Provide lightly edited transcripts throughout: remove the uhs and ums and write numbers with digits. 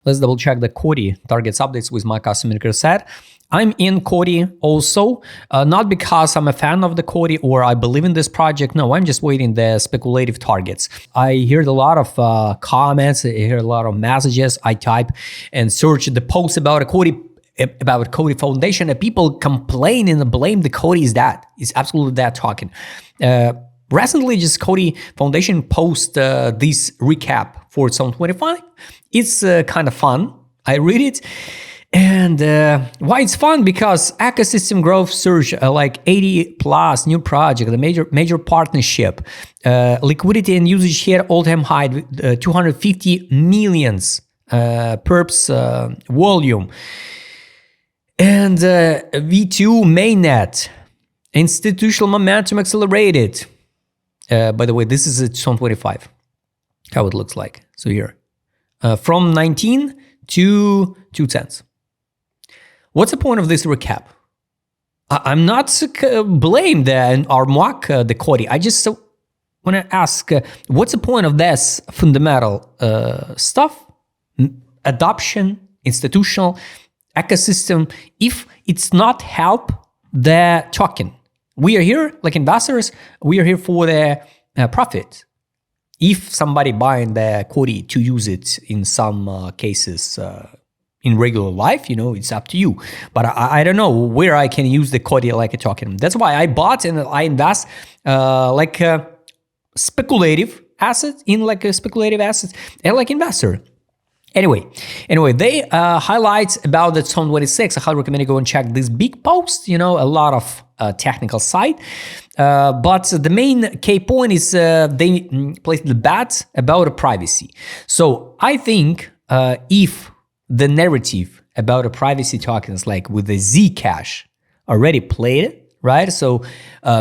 Let's double check the Coti targets updates with my custom indicator set. I'm in Coti also, not because I'm a fan of the Coti or I believe in this project. No, I'm just waiting the speculative targets. I heard a lot of comments, I hear a lot of messages. I type and search the posts about a Coti Foundation, and people complain and blame the Coti is that. It's absolutely that talking. Recently, just Coti Foundation post this recap for 2025. It's kind of fun. I read it. And why it's fun? Because ecosystem growth surge, like 80 plus new project, the major partnership, liquidity and usage here all-time high, 250 millions perps volume. And V2 mainnet, institutional momentum accelerated. By the way, this is 2025, how it looks like. So here, from 19 to 2 cents. What's the point of this recap? I'm not blame or mock the Coti. I just want to ask, what's the point of this fundamental stuff? Adoption, institutional, ecosystem, if it's not help the token. We are here, like investors, we are here for the profit. If somebody buying the Coti to use it in some cases, in regular life, it's up to you. But I don't know where I can use the Coti like a token. That's why I bought and I invest like a speculative asset in like a speculative assets and like investor. Anyway, they highlight about the 2026. I highly recommend you go and check this big post. A lot of technical side. But the main key point is they placed the bet about privacy. So I think if the narrative about a privacy tokens, like with the Zcash, already played it, right? So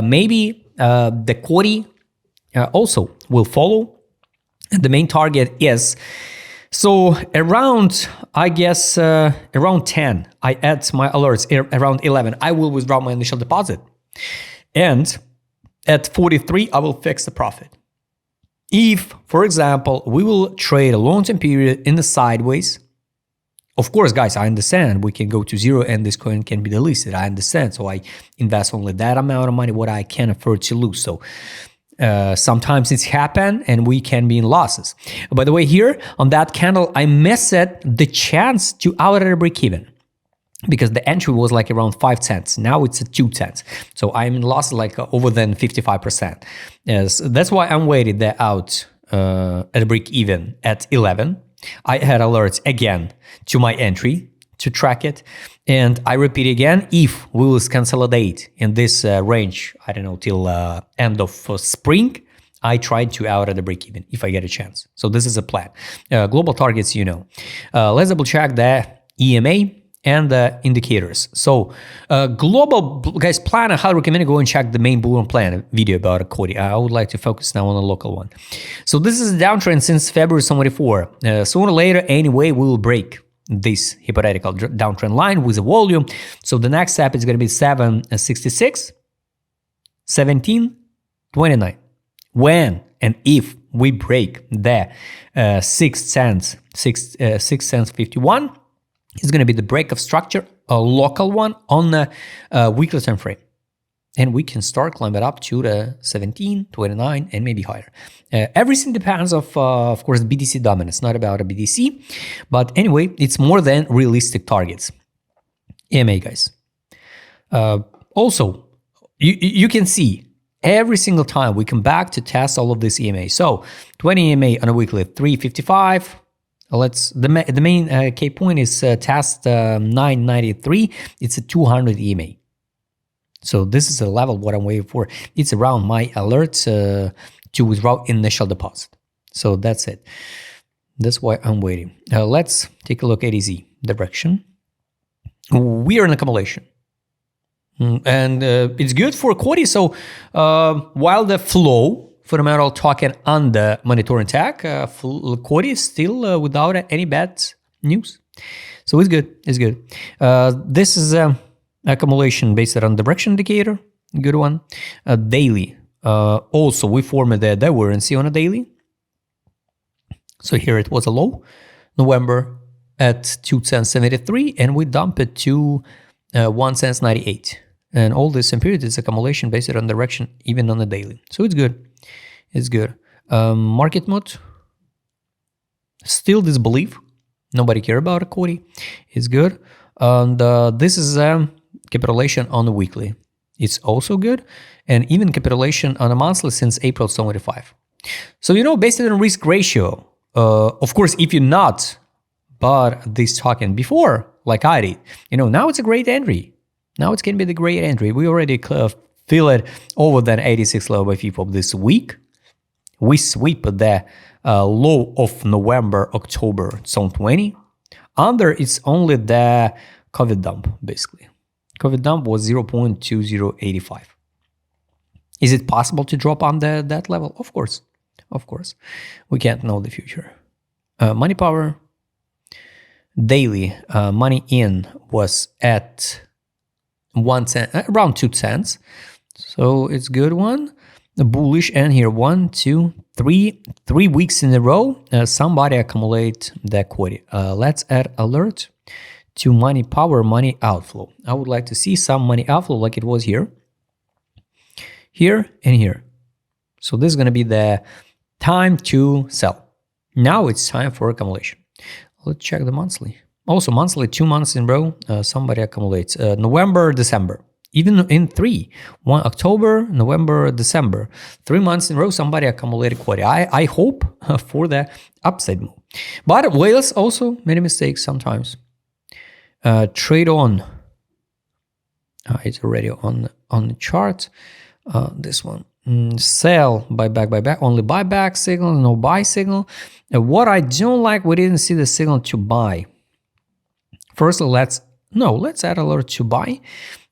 maybe the Coti also will follow. And the main target is, so around, I guess, around 10, I add my alerts. Around 11, I will withdraw my initial deposit. And at 43, I will fix the profit. If, for example, we will trade a long-term period in the sideways, of course, guys, I understand we can go to zero and this coin can be delisted. I understand. So I invest only that amount of money, what I can afford to lose. So sometimes it's happen and we can be in losses. By the way, here on that candle, I missed the chance to out at a break even because the entry was like around 5 cents. Now it's at 2 cents. So I'm in losses like over than 55%. Yes, that's why I'm waiting the out at a break even at 11. I had alerts again to my entry to track it. And I repeat again, if we will consolidate in this range, I don't know, till end of spring, I try to out at the break even if I get a chance. So this is a plan. Global targets, let's double check the EMA and the indicators. So global, guys, plan, I highly recommend you go and check the main Bull plan video about a Coti. I would like to focus now on the local one. So this is a downtrend since February 24. Sooner or later, anyway, we will break this hypothetical downtrend line with a volume. So the next step is going to be 766, 1729. When and if we break the 6 cents 51, it's going to be the break of structure, a local one on the weekly time frame. And we can start climbing up to the 17, 29, and maybe higher. Everything depends of course, BTC dominance, not about a BTC. But anyway, it's more than realistic targets. EMA, guys. Also, you can see every single time we come back to test all of this EMA. So 20 EMA on a weekly, 355. The main key point is test 993. It's a 200 EMA. So this is a level what I'm waiting for. It's around my alerts to withdraw initial deposit. So that's it. That's why I'm waiting. Let's take a look at EZ direction. We are in accumulation. And it's good for Coti. So while the flow fundamental token on the monitoring tag, Coti is still without any bad news. So it's good. It's good. This is accumulation based on direction indicator. Good one. Daily. Also, we formed the divergence on a daily. So here it was a low, November at 2 cents 73, and we dump it to 1 cents 98. And all this period is accumulation based on direction, even on the daily. So it's good. It's good. Market mode, still disbelief. Nobody care about a Coti. It's good. And this is capitulation on the weekly. It's also good. And even capitulation on a monthly since April 25. So, you know, based on risk ratio, of course, if you're not bought this token before, like I did, you know, now it's a great entry. Now it's going to be the great entry. We already feel it over than 86 level by FIFO this week. We sweep the low of November, October 2020. Under, it's only the COVID dump, basically. COVID dump was 0.2085. Is it possible to drop under that level? Of course. Of course. We can't know the future. Money power. Daily money in was at 1 cent, around 2 cents. So it's good one. The bullish, and here 1, 2, 3 weeks in a row. Somebody accumulate the Coti. Let's add alert to money power, money outflow. I would like to see some money outflow like it was here, and here. So this is going to be the time to sell. Now it's time for accumulation. Let's check the monthly. Also monthly, 2 months in a row, somebody accumulates. November, December. Even in 3, 1 October, November, December, 3 months in a row, somebody accumulated Coti. I hope for the upside move. But whales also made mistakes sometimes. Trade on. It's already on the chart. This one. Sell, buyback, only buyback signal, no buy signal. What I don't like, we didn't see the signal to buy. First, let's add alert to buy.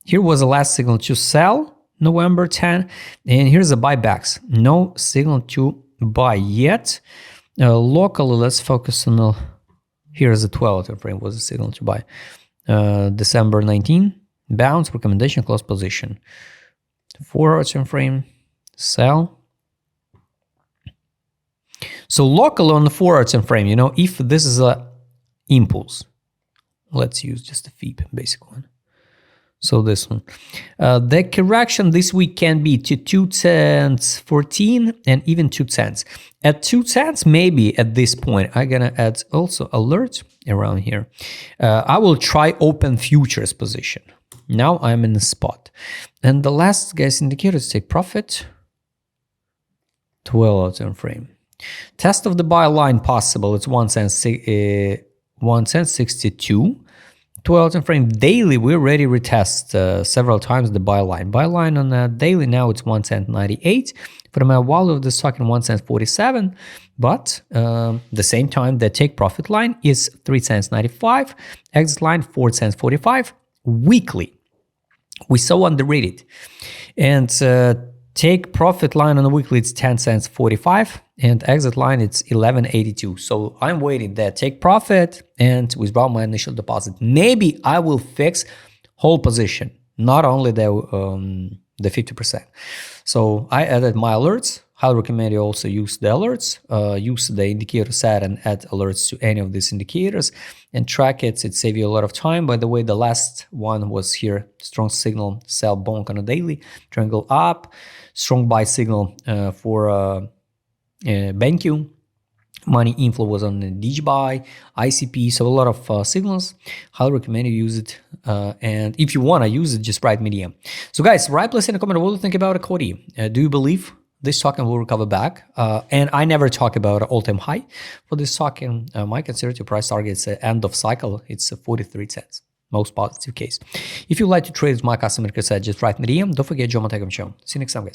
Here was the last signal to sell, November 10, and here's the buybacks. No signal to buy yet. Locally, let's focus on the, here's the 12-hour frame, was the signal to buy. December 19, bounce, recommendation, close position. 4-hour time frame, sell. So locally on the 4-hour time frame, you know, if this is a impulse, let's use just the FIB, basic one. So this one, the correction this week can be to 2 cents 14 and even 2 cents. At 2 cents, maybe at this point, I'm gonna add also alert around here. I will try open futures position. Now I'm in the spot. And the last guys indicators take profit. 12-hour time frame. Test of the buy line possible. It's 1 cent 62. 12 time frame daily, we already retest several times the buy line. Buy line on the daily now it's 1 cent 98. For my value of the stock in 1 cent 47, but the same time the take profit line is 3 cents 95, exit line 4 cents 45 weekly. We so underrated, and take profit line on the weekly it's 10 cents 45 and exit line it's 11.82. So I'm waiting there, take profit and withdraw my initial deposit. Maybe I will fix whole position, not only the 50%. So I added my alerts. Highly recommend you also use the alerts, use the indicator set and add alerts to any of these indicators and track it. It saves you a lot of time. By the way, the last one was here, strong signal, sell bonk on a daily, triangle up, strong buy signal for BenQ. Money inflow was on the DigiBuy, ICP, so a lot of signals. Highly recommend you use it. And if you want to use it, just write medium. So guys, write please in a comment what do you think about a Coti. Do you believe this token will recover back? And I never talk about all-time high for this token. My conservative price target is end of cycle. It's 43 cents. Most positive case. If you like to trade with my customer said, just write medium. Don't forget, Joe Montecom Show. See you next time, guys.